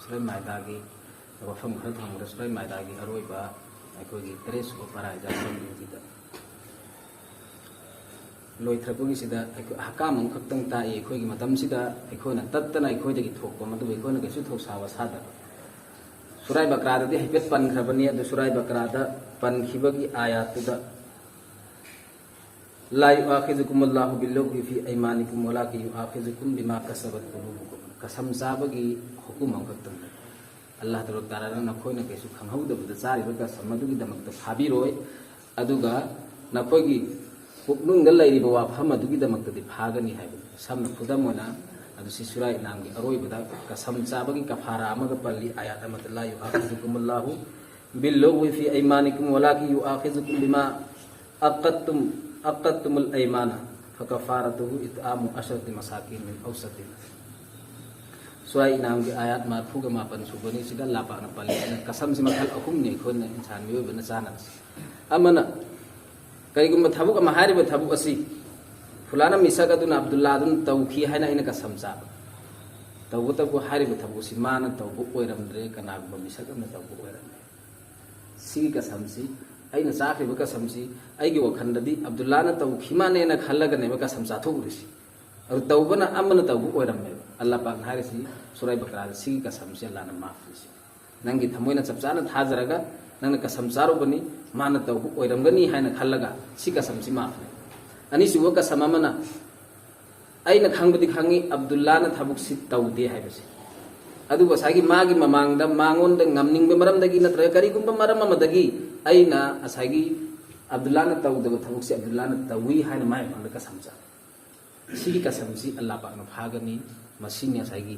सुराई मायदागी वफम खर थांगद सुराई मायदागी अरोइबा अखोगी तेरेस को paraization लोइथ्रपुगी सिदा हकाम खक्तंग ताई अखोगी मतम सिदा अखोना तत्तना अखोदगी थोकपा मदु अखोना कैसु थोक सावा सादा सुराई बकरादि हैपेट पनख्रबनी अदु सुराई बकरादा पनखिबगी आयातुदा ला युआखिजुकुम अल्लाहु बिल्लग़wi फी अयमानिकुम वलाकि युआखिजुकुम बिमा कसबत कुलूबुकुम कसम चाबगी हुकुम खक्तंग अल्लाह ताला नखोइना कैसु खंगहौदबदा चारिबा कसम मदुगी दमकता फाबिरोय अदुगा नखोइगी पुकनुंग लैरिबा वाफम अदुगी दमकता फागनी हाइबा समना खुदमोना अदु सिसुराई नामगी अरोइबदा कसम चाबगी कफारा अमगा पल्ली आयात अमत ला युआखिजुकुम अल्लाहु बिल्लग़wi फी अयमानिकुम वलाकि युआखिजुकुम बिमा अक़द्तुमुल अयमाना फकफ़ारतुहु इत्आमु अशरति मसाकिन मिन औसति सुराई नाम की आयात मारफू का मापन सुबनी सिदा लापाना पल्ली कसम से मखल अहुम ने खोन इंसान मियो बन चाना अमना कईगुम थबुक महारिब थबुक असि फुलाना मिसक अदुन अब्दुल्ला अदुन तौखी हैना इन कसम चाब तौबु तबु हारिब थबुक सि माना तौबु ओइरमद्रे कनागुम मिसक अमना तौबु ओइरमद्रे सी कसम सि अइना चाखिब कसम सि अइगी वखंददि अब्दुल्ला न तौखी मानेना खल्लगने कसम चाथुरिसि और तौबना अमना तौबु ओइरमे अल्लाह पाक हारिसि सुराई बकरा सी कसम से अल्लाह न माफ लिसि नंगी थमोइना चपचाना थाजरगा नंगना कसम चारुबनी माना तौबु ओइरमगनी हाइना खल्लगा सी कसम सि माफ ले अनि सुव कसम अमना अइना खंगबदि खंगी अब्दुल्ला न थबुक सि तौदे हाइबसि अदु बसागी मागी ममांगदा मांगोंदा ngamningbe maramdagi natra karigumba maram amadagi aina asagi Abdullah न तौदबा थबुक सि अब्दुल्ला न तौई हाइना माय फंगदा कसम चा सी कसम सि अल्लाह पाक न फागनी मसीने साइगी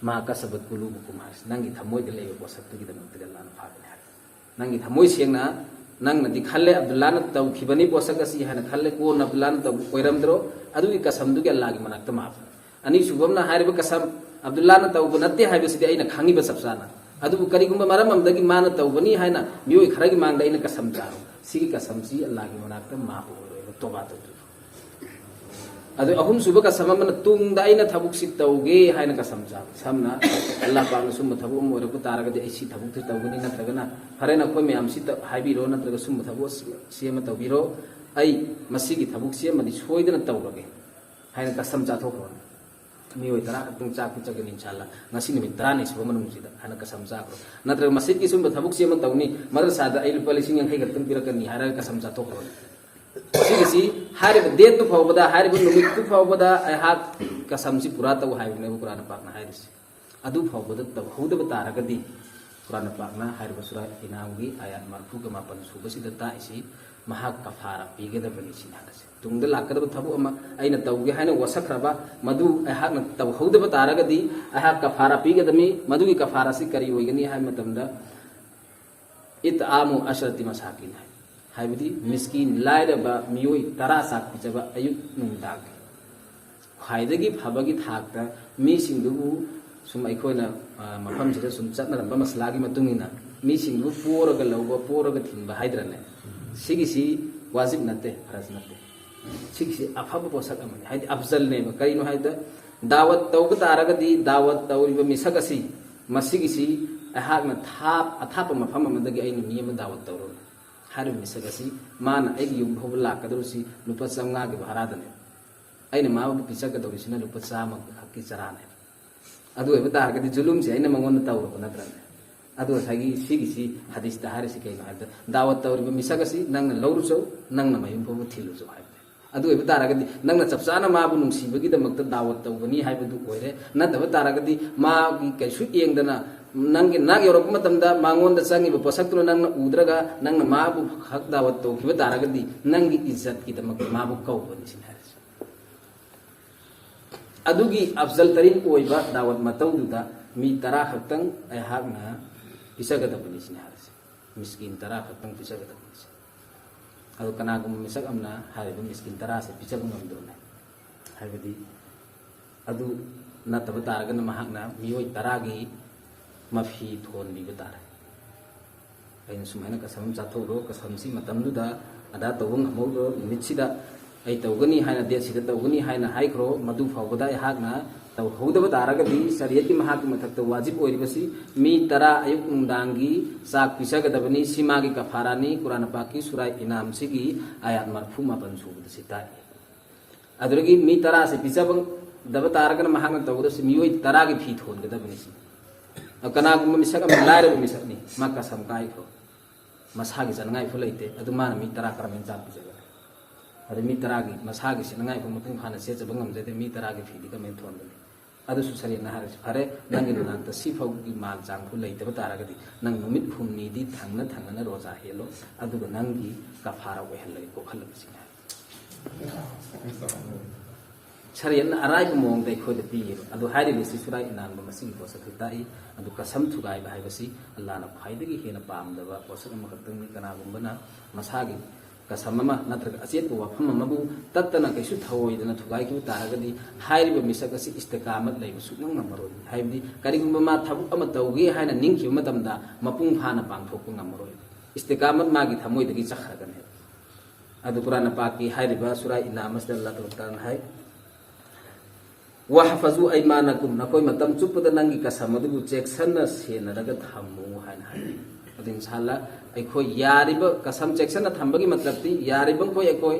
मा कसबत कुलूबुकुम हास नंगी थमोय दे लेबो पोसक्तुगी दमक्तग अल्लाह न फागनी हास नंगी थमोय सेंगना नंगना दि खल्ले अब्दुल्ला न तौखिबनी पोसकसि हाना खल्ले को अब्दुल्ला न तौ ओइरमद्रो अदुगी कसमदुगी अल्लाह गी मनाक्त माफ अनि सुबमना हारिबा कसम अब्दुल्ला न तौब नत्ते हाइबसिदि अइना खांगिबा सबसाना अदुबु करिगुम्बा मरम अमदगी माना तौबनी हाइना मियोय खरगी मांगदा अइना कसम चारो सिगी कसम सि अल्लाह गी मनाक्त माफ ओइरो तौबा तौ अदु अहुम सुबह का सममन तुंगदा अइना थबुक सि तौगे हाइना कसम चा समना अल्लाह पाक न सुम थबुक मोरबु तारगदि ऐसी थबुक थि तौगनी नत्रगना फरेना खोय मयाम सि हाइबिरो नत्रग सुम थबुक सियम तौबिरो अइ मसिगी थबुक सियम मदि सोइदना तौरगे हाइना कसम चा थोखरो मियोय तरा खतुंग चाक चगन इंशाल्लाह ngasi निमित तरा नि सुबह मनुंग सिदा हाइना कसम चाक्रो नत्रग मसिगी सुम थबुक सियम तौनी मदरसादा अइ लुपलिसिंग यांखै खतुंग पिरकनी हारा कसम चा थोखरो सिगिसी हारिब डेट तो फावबदा हारिब नुमित तो फावबदा अहाक कसमसि पुरा तौ हाइबने कुरान पाकना हारिसि अदु फावबदा तौ हौदब तारगदि कुरान पाकना हारिब सुरा इनामगी आयात मरफू का मापन सुबसि दता इसी महा कफारा पीगदबनि सिनागसे तुंगद लाकदब थबु अमा अइना तौगे हाइना वसखरबा मदु अहाक तौ हौदब तारगदि अहाक कफारा पीगदमि मदुगी कफारा सि करी ओइगनि हाइ मतमदा इतआमु अशरति मसाकिन हाइबदी मिस्किन लाइरबा मियोय तरा साक पिजबा अयुक नुंदाग खाइदगी फबगी थाकता मिसिंदुबु सुम अइखोना मफम सिदा सुम चतनरबा मसलागी मतुंगिना मिसिंदु पोरगा लौबा पोरगा थिनबा हाइद्रने सिगिसी वाजिब नते फरज नते सिगिसी अफब पोसक अमनि हाइदि अफजल ने करिनो हाइदा दावत तौब तारगदी दावत तौरिबा मिसकसी मसिगिसी अहाकना थाप अथाप मफम अमदगी अइनि मियम दावत तौरो हारिब मिसगसी मान एक युग भोब लाकदरुसी लुपा चंगा के भारादने अइना माबु पिसगदौरिसिना लुपा चामा हक्की चराने अदु हेबा तारगदी जुलुम से अइना मंगोन तौरो नत्रने अदु सागी सिगिसी हदीस ता हारिसि कैनो हाइदा दावत तौरिबा मिसगसी नंगना लौरुचौ नंगना मयुम भोब थिलुचौ हाइदा अदु हेबा तारगदी नंगना चपचाना माबु नुंसिबगी दमक्ता दावत तौबनी हाइबदु ओइरे नतबा तारगदी मागी कैसु येंगदना नंगे नाग योरक मतमदा मांगोंदा चंगिबा पोसक्तुना नंगना उद्रगा नंगना माबु हक दावत तौखिबा तारगदी नंगी इज्जत की दमक माबु कौबनि सिन हारिसि अदुगी अफजल तरीन ओइबा दावत मतौदुदा मी तरा खक्तंग अहाकना पिसगदबनि सिन हारिसि मिस्किन तरा खक्तंग पिसगदबनि सिन अदु कनागुम मिसक अमना हारिबा मिस्किन तरा से पिसगुम नमदुने हाइबदी अदु नतबा तारगना महाकना मियोय तरागी मफी थोन भी बता रहे अइन सुमैना कसम चाथोरो कसम सी मतमदुदा अदा तौंग हमौरो मिचिदा ai tawgani haina de sida tawgani haina haikro madu fawbada hakna तौहौदब तारगदी शरीयत की महाक मथक वाजिब ओरिबसी मी तरा अयुक नुंदांगी साक पिसगदबनी सीमागी कफारानी कुरान पाक की सूरा इनाम सिगी आयात मरफू मापन सुबद सिताई अदरगी मी तरा से पिसबं दब तारगन महाक तौदस मियोय तरा की फी थोनगदबनी सी कनागुम मिसक अम लायरब मिसकनी मा कसम काई खो मसागी जनगाई फुलैते अदुमान मी तरा करमेन जाप पिसगद अरे मी तरा की मसागी सिनगाई फु मपुंग फाना सेचब ngamjade मी तरा की फीदी कमेन थोनगनी अदुसु सरियना हारस फरे नंगी दुनांत सिफौगी माल चांगफु लैतब तारगदी नंग नुमित फुमनीदी थांगना थांगना रोजा हेलो अदुग नंगी कफारा ओहलै कोखलबसिंग शरीयना अराइब मोंग दै खोद पिये अदु हारिबि सिसुरा इनान मसिंग पोसक ताई अदु कसम थुगाई बाहाइबसि अल्लाहना ख्वाइदगी हेना पामदबा पोसक मखतंग कनागुंबना मसागी कसम नत्रग अचेत वफम मबु तत्तना कैसु थवोइदना थुगाई कि तारगदी हाइरिब मिसक असि इस्तिकामत लैब सुनंग नमरोइ हाइबदि करिगुंबा मा थबु अम तौगे हाइना निंखिब मतमदा मपुंग फाना पांगथोकु नमरोइ इस्तिकामत मागी थमोइदगी चखरगन है अदु कुरान पाक की हाइरिबा सूरा इनामस अल्लाह तआला हाइ वहफजु अयमानकुम नकोय मतम चुपद नंगी कसम अदु चेक्सन सेनरगा थमु हाइना हाइ अदिन साला अखोय यारिब कसम चेक्सन थंबगी मतलब ती यारिबं कोय अखोय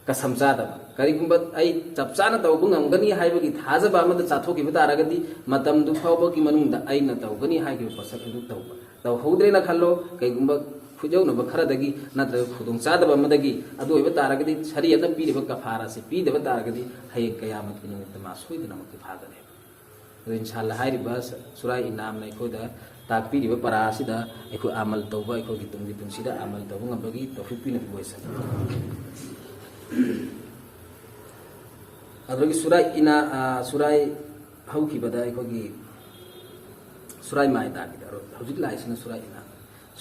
कसम चादब करिगुंबा अई चपचाना तौबु ngamgani हाइबगी थाजबा अमद चाथोकिब तारगदी मतम दु फावबगी मनुंगदा अइना तौगनी हाइगे पसक अदु तौबा तौ हौद्रेना खल्लो कइगुंबा खुजौनब खरदगी नत्र खुदोंग चादब अमदगी अदु ओइबा तारगदी शरीयतन पीरिब कफारा से पीदब तारगदी हये कयामत की निमित्त मा सोइदनमक फागने अदु इंशाअल्लाह हाइरिबा सूरा इनाम नै खोदा ताकपीरिब परासिदा एखो अमल तौबा एखो की तुंगी पुंसिदा अमल तौबा ngambagi तौफिक पिन बोइसा अदुगी सूरा हौखिबदा एखो की सूरा माइदा की दरो हौजिक लाइसना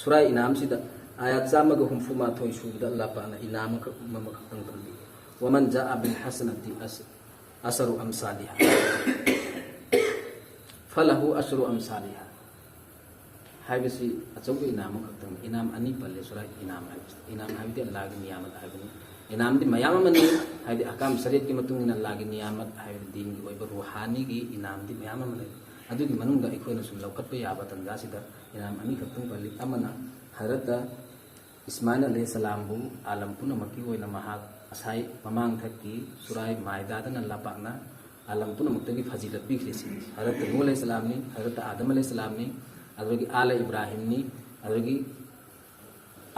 सूरा इनाम सिदा आयात चामगा हुमफुमा थोइ सुबदा अल्लाह पाना इनाम क मम खतन तंबी वमन जा'a बिल हसनति असरु अमसालिहा फलहु असरु अमसालिहा हाइबसी अचौबो इनाम खतन इनाम अनि पल्ले सूरा इनाम हाइबदि अल्लाह की नियामत हाइबनि इनाम दि मयाम मनि हाइबदि अकाम शरीयत की मतुंग इना अल्लाह की नियामत हाइबदि दीन की ओइबो रूहानी की इनाम दि मयाम मनि अदुगी मनुंग अखोयना सुम लौखतप याबा तंजासिदा इनाम अनि खतन पल्ले अमना हरत इस्माइल अलैहिस्सलाम बु आलम पुनमकी ओइना महा असाई ममांग थकी सूरा माइदादन अल्लाह पाकना आलम पुनमक्तगी फजीलत बिखलेसी हरत नूह अलैहिस्सलाम नि हरत आदम अलैहिस्सलाम नि अदुगी आले इब्राहिम नि अदुगी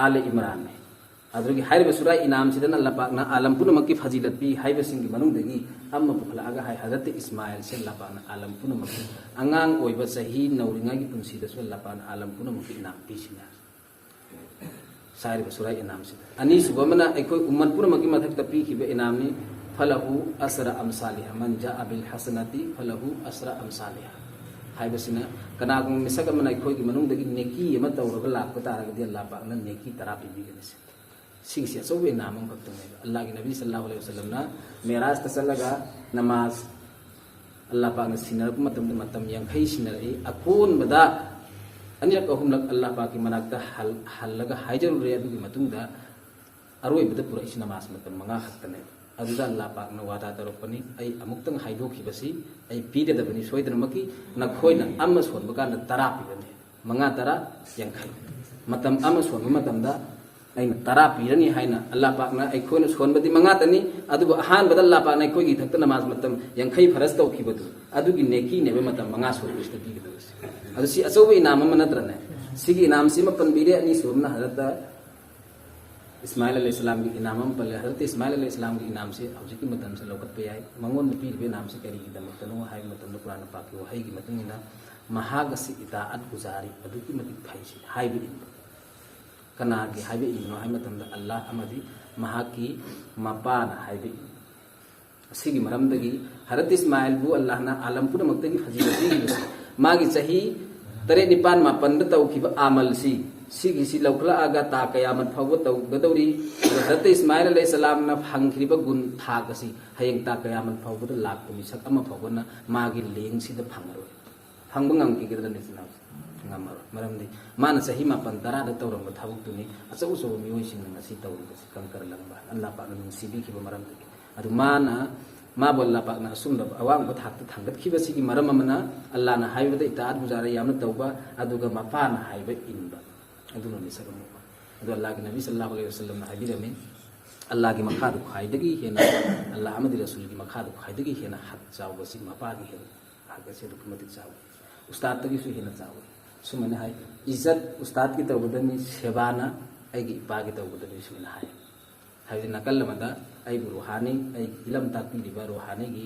आले इमरान नि अदुगी हाइब सूरा इनाम सिदन अल्लाह पाकना आलम पुनमकी फजीलत बि हाइब सिंगी मनुंगदगी अम्मा पुखलागा हाइ हजरत इस्माइल से अल्लाह पाकना आलम पुनमकी अंगांग ओइबा सही नौरिंगागी पुंसीदसु अल्लाह पाकना आलम पुनमकी इनाम पिसिना साइब सूरा इनाम सिद अनि सुबमना एकोय उम्मत पुनमकी मथक पिखिबा इनाम नि फलहु असरा अमसालिहा मन जा'a बिल हसनति फलहु असरा अमसालिहा हाइबसिना कनागुम मिसक मन एकोय की मनुंगदगी नेकी अमा तौरगा लाकपा तारगदि अल्लाह पाकना नेकी तरा पिबिगनसे सिंगसी अचौबे नाम खतने अल्लाह की नबी सल्लल्लाहु अलैहि वसल्लम ना मेराज तसलगा नमाज अल्लाह पाक ने सिनरप मतम यांखै सिनरई अकोन बदा अनिरक अहुमलक अल्लाह पाक की मनाकता हल्लगा हाइजरु रे अदुगी मतुंगदा अरोय बदा पुरा इस नमाज मतम मंगा खतने अदुदा अल्लाह पाक न वादा तरपनी आई अमुक्तंग हाइदोखिबसी आई पीददबनी सोइदनमकी नखोइना अम्म सोनबका न तरा पिबने मंगा तरा यांखै मतम अम्म सोनब मतमदा अइना तरा पीरनी हाइना अल्लाह पाकना अखोइना सोनबदी मंगातनी अदुबो अहान बदल अल्लाह पाकना अखोइगी थक्ता नमाज मतम यांखै फरज तौखिबदु अदुगी नेकी नेबे मतम मंगा सोनबिस्ता पीगदबसी अदु सि अचौबे इनाम अमा नत्रने सिगी इनाम सिमा पनबिरे अनि सुबना हजरत इस्माइल अलैहिस्सलाम की इनाम अमा पल्ले हजरत इस्माइल अलैहिस्सलाम की इनाम से हौजिकी मतम से लौकत याय मंगोन पीरिबे नाम से करिगी दमतनो हाइ मतम कुरान पाक की वहाईगी मतुंगिना महागसी इताअत गुजारी अदुकी मतिक फाइसी हाइबे कनागी हाइबे इनो हाइ मतमदा अल्लाह अमदी महाकी मपाना हाइबे सिगी मरमदगी हरत इस्माइल बु अल्लाह ना आलम पुनमक्तगी फजीलती गिबसी मागी चाही तरे निपान मापन तौखिबा आमल सिगी लौखला आगा ता कयामत फावो तौगदौरी हरत इस्माइल अलैहिस्सलाम ना फंखिबा गुण थागसी हयेंग ता कयामत फावो लाख मिसक अमा फावोना मागी लेंग सिदा फंगरो फंग ngam ki gidane sina ngamaro maramdi mana sahi mapan tara da tawram thabuk tuni achaw mioi sing na si tawru si kankar langba Allah pa nung sibi ki maramdi adu mana मा बोल अल्लाह पाक ना assume अवांग थाक थांगत खिबसिगी मरम अमना अल्लाह ना हाइबद इताअत गुजारा यामना तौबा अदुगा मपा ना हाइब इनबा अदुनो मिसगम अदु अल्लाह के नबी सल्लल्लाहु अलैहि वसल्लम ना हाइबिरमे अल्लाह की मखा दु खाइदगी हेना अल्लाह अमदि रसूल की मखा दु खाइदगी हेना हक चावबसी मपा की हेना हक से दुखमति चाव उस्ताद तगी सु हेना चाव सुमने हाय इज्जत उस्ताद की तौबदनी सेवाना आइगी इपा की तौबदनी सुमने हाय हाइदि नकल मदा आइबु रूहानी आई इलम ताकपीरिबा रूहानी की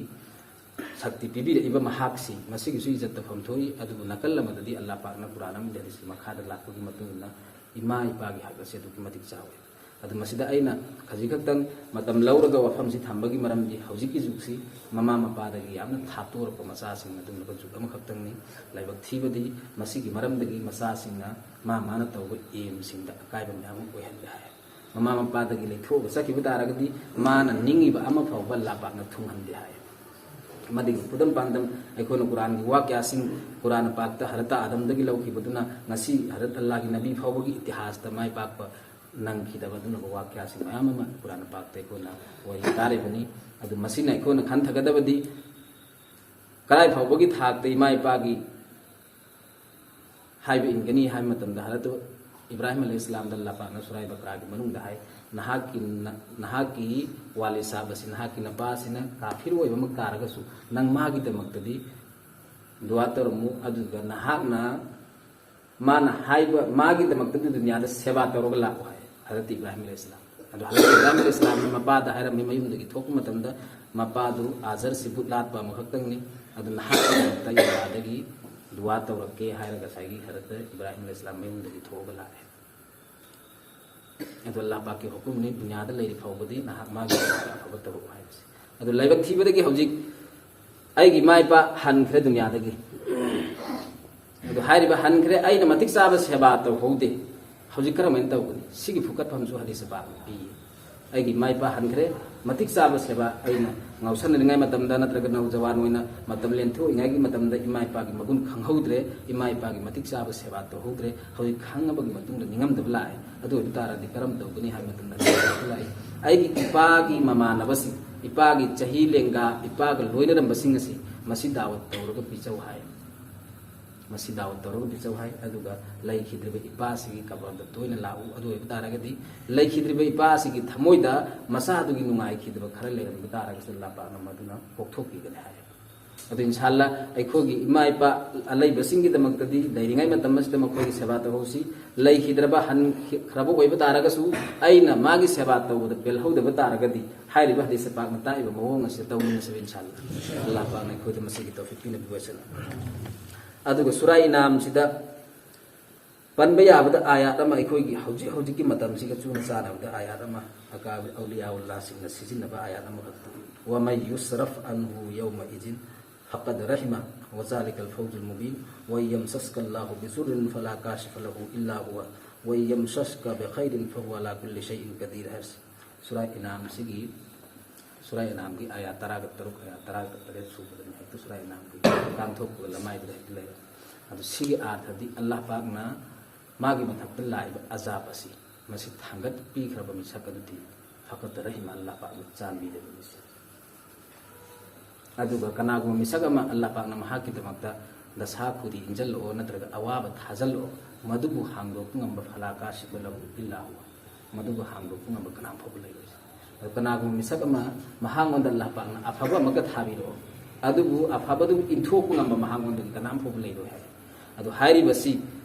शक्ति पीबीरइबा महाक्सी मसिगी सु इज्जत तफम थोई अदु नकल मददी अल्लाह पाक ना कुरान में दरिस मखादा लाखोगी मतुना इमा इपा की हक से दुखमति चाव अदु मसिदा आइना खजिखतंग मतम लौरगा वफम सि थंबगी मरमजी हौजिकी जुगसी ममा मपादगी यामना थातोरप मसासिंग अदुमगा जुग अमखतंग नि लाइबक थीबदी मसिगी मरमदगी मसासिंगना मा माना तौब एम सिंगदा अकाइबा म्याम ओइहन हाय ममा मपादगी लेथोब सकिबा तारगदी माना निंगिबा अमा फावबा लापाकना थुंगहनदे हाय मदिगी पुदम पांदम अखोन कुरान की वाक्यासिंग कुरान पाकता हरता आदमदगी लौखिबदुना ngasi हरत अल्लाह की नबी फावबगी इतिहास ता माय पाकपा नंखिदबदुना वाक्यासिंग मयाम अमा कुरान पाकते कोना वही तारेबनी अदु मसिना अखोन खनथगदबदी कराय फावबगी थाकते इमा इपागी हाइब इनगनी हाय मतमदा हरत इब्राहिम अलैहिस्सलाम दल्ला पाकना सुराय बकरा की मनुंगदा हाय नहाकी वाले साबसी नहाकी नपासिना काफिर ओइबा म कारगसु नंग मागी दमक्तदी दुआ तरमु अदुगा नहाकना माना हाइबा मागी दमक्तदी दुनिया दा सेवा तरोग लाको हाय हजरत इब्राहिम अलैहिस्सलाम अदु हजरत इब्राहिम अलैहिस्सलाम मपादा हायरम नि मयुमदगी थोकु मतमदा मपादु आजर सिबुत लातपा मखक्तंगनि अदु नहाकी तयदादगी दुआ तौरके हायरगा सागी हजरत इब्राहिम अलैहिस्सलाम मयुमदगी थोगा लाए अदु अल्लाह पाक के हुकुम ने दुनिया दा लेरि फावबदी नहाक मागी अफब तरो हायबसी अदु लाइबक थीबदगी हौजिक आइगी माइपा हनख्रे दुनिया दगी अदु हारिबा हनख्रे आइना मतिक चाबा सेवा तौ हौदे हौजिक करमैन तौगनी सिगी फुकत फमसु हदिस बा पी आइगी माइपा हनख्रे मतिक चाबा सेवा आइना ngausanringai matamda natraga nau jawan oina matam lentho ingai gi matamda imai pa gi magun khanghaudre imai pa gi matik saba seva to hodre hoi khangaba gi matungda ningam dablai adu bitara di karam tawgani hai matamda lai ai gi ipa gi mama nabasi ipa gi chahi lenga ipa ga loina ram basing asi masi dawat tawraga pichau hai masi dawat tawraga pichau hai aduga lai khidriba ipa sigi kabarda toina lau adu bitara ga di lai khidriba ipa sigi thamoida masa adu gi nungai khidriba khara le bitara ga Allah pa namaduna kokthokpi ga hai adu inshallah aikhogi ima ipa alai basing gi damakta di dairingai matam mas dama khoi seva ta hosi lai khidraba han khrabo oi bitara ga su aina magi seva ta ud bel hauda bitara ga di hairi ba dise pa mata iba mawong ase tawmin se inshallah Allah pa na khoi masigi tawfik pina biwasana adu ga surai nam sida panba yabda ayat ama aikhogi hauji hauji ki matam siga chuna sana da ayat ama aka awliyaullah sing sizin ba ayat ama wa may yusraf anhu yawma idin faqad rahima wa zalika al-fawz al-mubin wa yamsaska Allahu bi surrin fala kashifa lahu illa huwa wa yamsaska bi khairin fa huwa ala kulli shay'in qadir surah inam sigi surah inam ki ayat taragat taruk ayat taragat tare subhan hai to surah inam ki kam thok ko lamai dile adu sigi arthadi Allah pak na magi mathak laiba azab asi masi thangat pi khraba mi sakadudi faqat rahima Allah pak chambi de bisi aduga kanagu misagama Allah pak na mahaki damakta dasa khudi injal o natraga awaba thajal o madubu hangro ngamba phalaka sibalahu illa huwa madubu hangro ngamba kanam phobulai kanagu misagama mahangon Allah pak na afaba maga thabiro adubu afabadu inthoku ngamba mahangon kanam phobulai ro hai adu hairi basi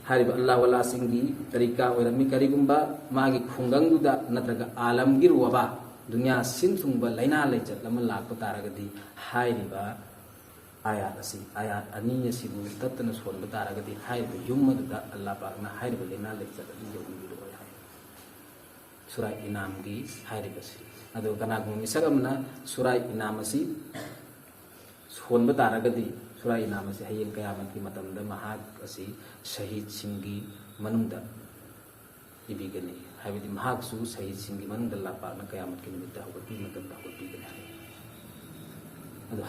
Harib अल्लाह वाला सिंगी तरीका ओरमी करिगुंबा मागी खुंगंगुदा नत्रगा आलमगिर वबा दुनिया सिंथुंबा लैना लेचत lump लाक तारगदी हारिबा आयात असि आयात अनि सिबु तत्न सोन तारगदी हारिब युमदुदा अल्लाह पाकना हारिब लैना लेचत युमगिर ओय हाय सूरा इनाम गी हारिब असि अदो कनागु मिसगमना सूरा इनाम असि सोन तारगदी सूरा इनाम से हयें कयामत की मतमदा महाग असि शहीद सिंगी मनुंदा इबिगने हाबिदि महाग सु शहीद सिंगी मनुंदा लापाना कयामत की निमित्त होगति मतमदा होगति गने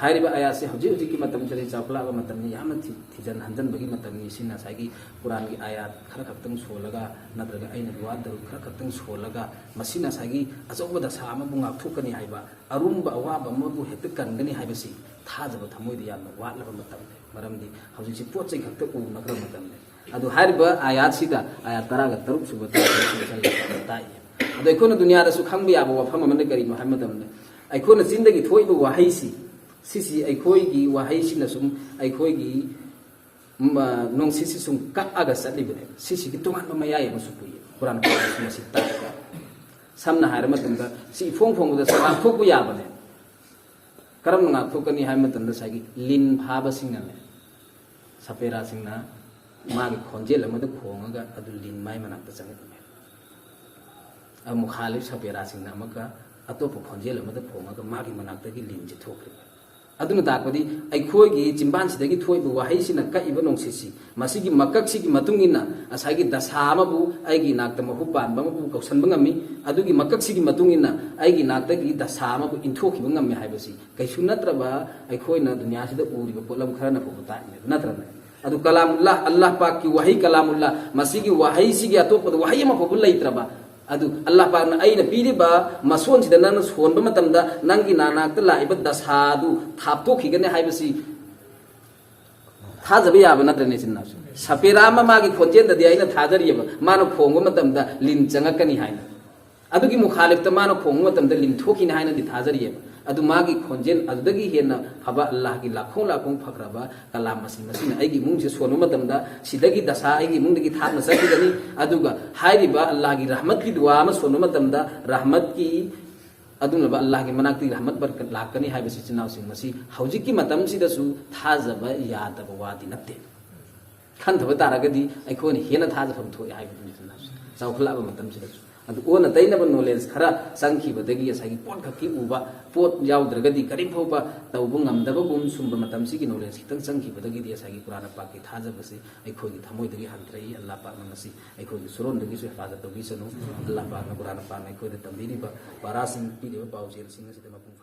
हाइरिबा आयात से हौजी हौजी की मतम चले चावलाबा मतम नि याम थिजन हंजन बगी मतम नि सिना सागी कुरान की आयात खर खतंग सोलगा नत्रगा आइन दुआ दरु खर खतंग सोलगा मसिना सागी अचौबा दशा अमा बुंगा थुकनी हाइबा अरुंबा अवाबा मबु हेत कनगनी हाइबसी थाजबा थमोइदि याम वाटलबा मतम मरमदि हौजी सि पोत चै खक्त उ नखर मतम अदु हाइरिबा आयात सिदा आयात तरागा तरुक सुबा ताई अदु अखोना दुनिया दसु खंबि याबा वफम अमन करी मोहम्मद अमने अखोना जिंदगी थोइबा वाहैसी सिसी अखोइगी वाहैसिना सुम अखोइगी नोंसिसी सुम कक्आगा चलिबने सिसी की तोंगान मयाय अमसु पुइ कुरान को मसि ता samna hair matanda si phong phong da sa thok bu ya bane karam nga thokani hai matanda sagi lin phaba singna le sapera singna ma gi khonjel amada khonga adu lin mai manak ta changame amu khalif sapera singna amaka atopo khonjel amada khonga ma gi manak ta gi lin ji thokri aduna takpadi aikhoi gi chimban sidagi thoibu wahai sina ka iba nongsisi masigi makak sigi matungina asagi dasama bu aigi nakta mahu panba bu kausan bangami adugi makak sigi matungina aigi nakta gi dasama bu inthoki bangami haibasi kaisu natraba aikhoi na dunya sida uriba polam kharana ko ta natrana adu kalamullah allah pak ki wahi kalamullah masigi wahai sigi atop wahi ma ko laitraba adu Allah pa na aina pili ba mason sida nang son ba matamda nangi nanak ta laiba dasadu thapto khigane haibasi thajabi yaba natrane sinna sapera ma magi khonjen da di aina thajariba mano khongba matamda lin changakani haina adu gi mukhalif ta mano khongba matamda lin thokina haina di thajariba adu magi khonjen adagi hena haba Allah gi lakhong lakhong phakraba kalam masi masina aigi mung se sonu matamda sidagi dasa aigi mung dagi thak na sakidani aduga hairiba Allah gi rahmat ki dua ma sonu matamda rahmat ki aduna ba Allah gi manakti rahmat barkat lakani haibasi chinaw sing masi hauji ki matam sidasu thajaba yadaba wadi natte khan thaba taragadi aikhoni hena thajafam thoi haibani chinaw chawkhlaba matam sidasu adu ona tainaba knowledge khara sangkhi badagi asagi pot khaki uba pot yaudragadi karim phoba tawbu ngamdaba gum sumba matam si ki knowledge kitang sangkhi badagi di asagi qur'ana pak ki thajabase aikhoi gi thamoi dagi hantrei Allah pak namasi aikhoi gi suron dagi su hifazat dagi sanu Allah pak na qur'ana pak na aikhoi de tambini ba parasin pi de ba pau jel singa sita mapung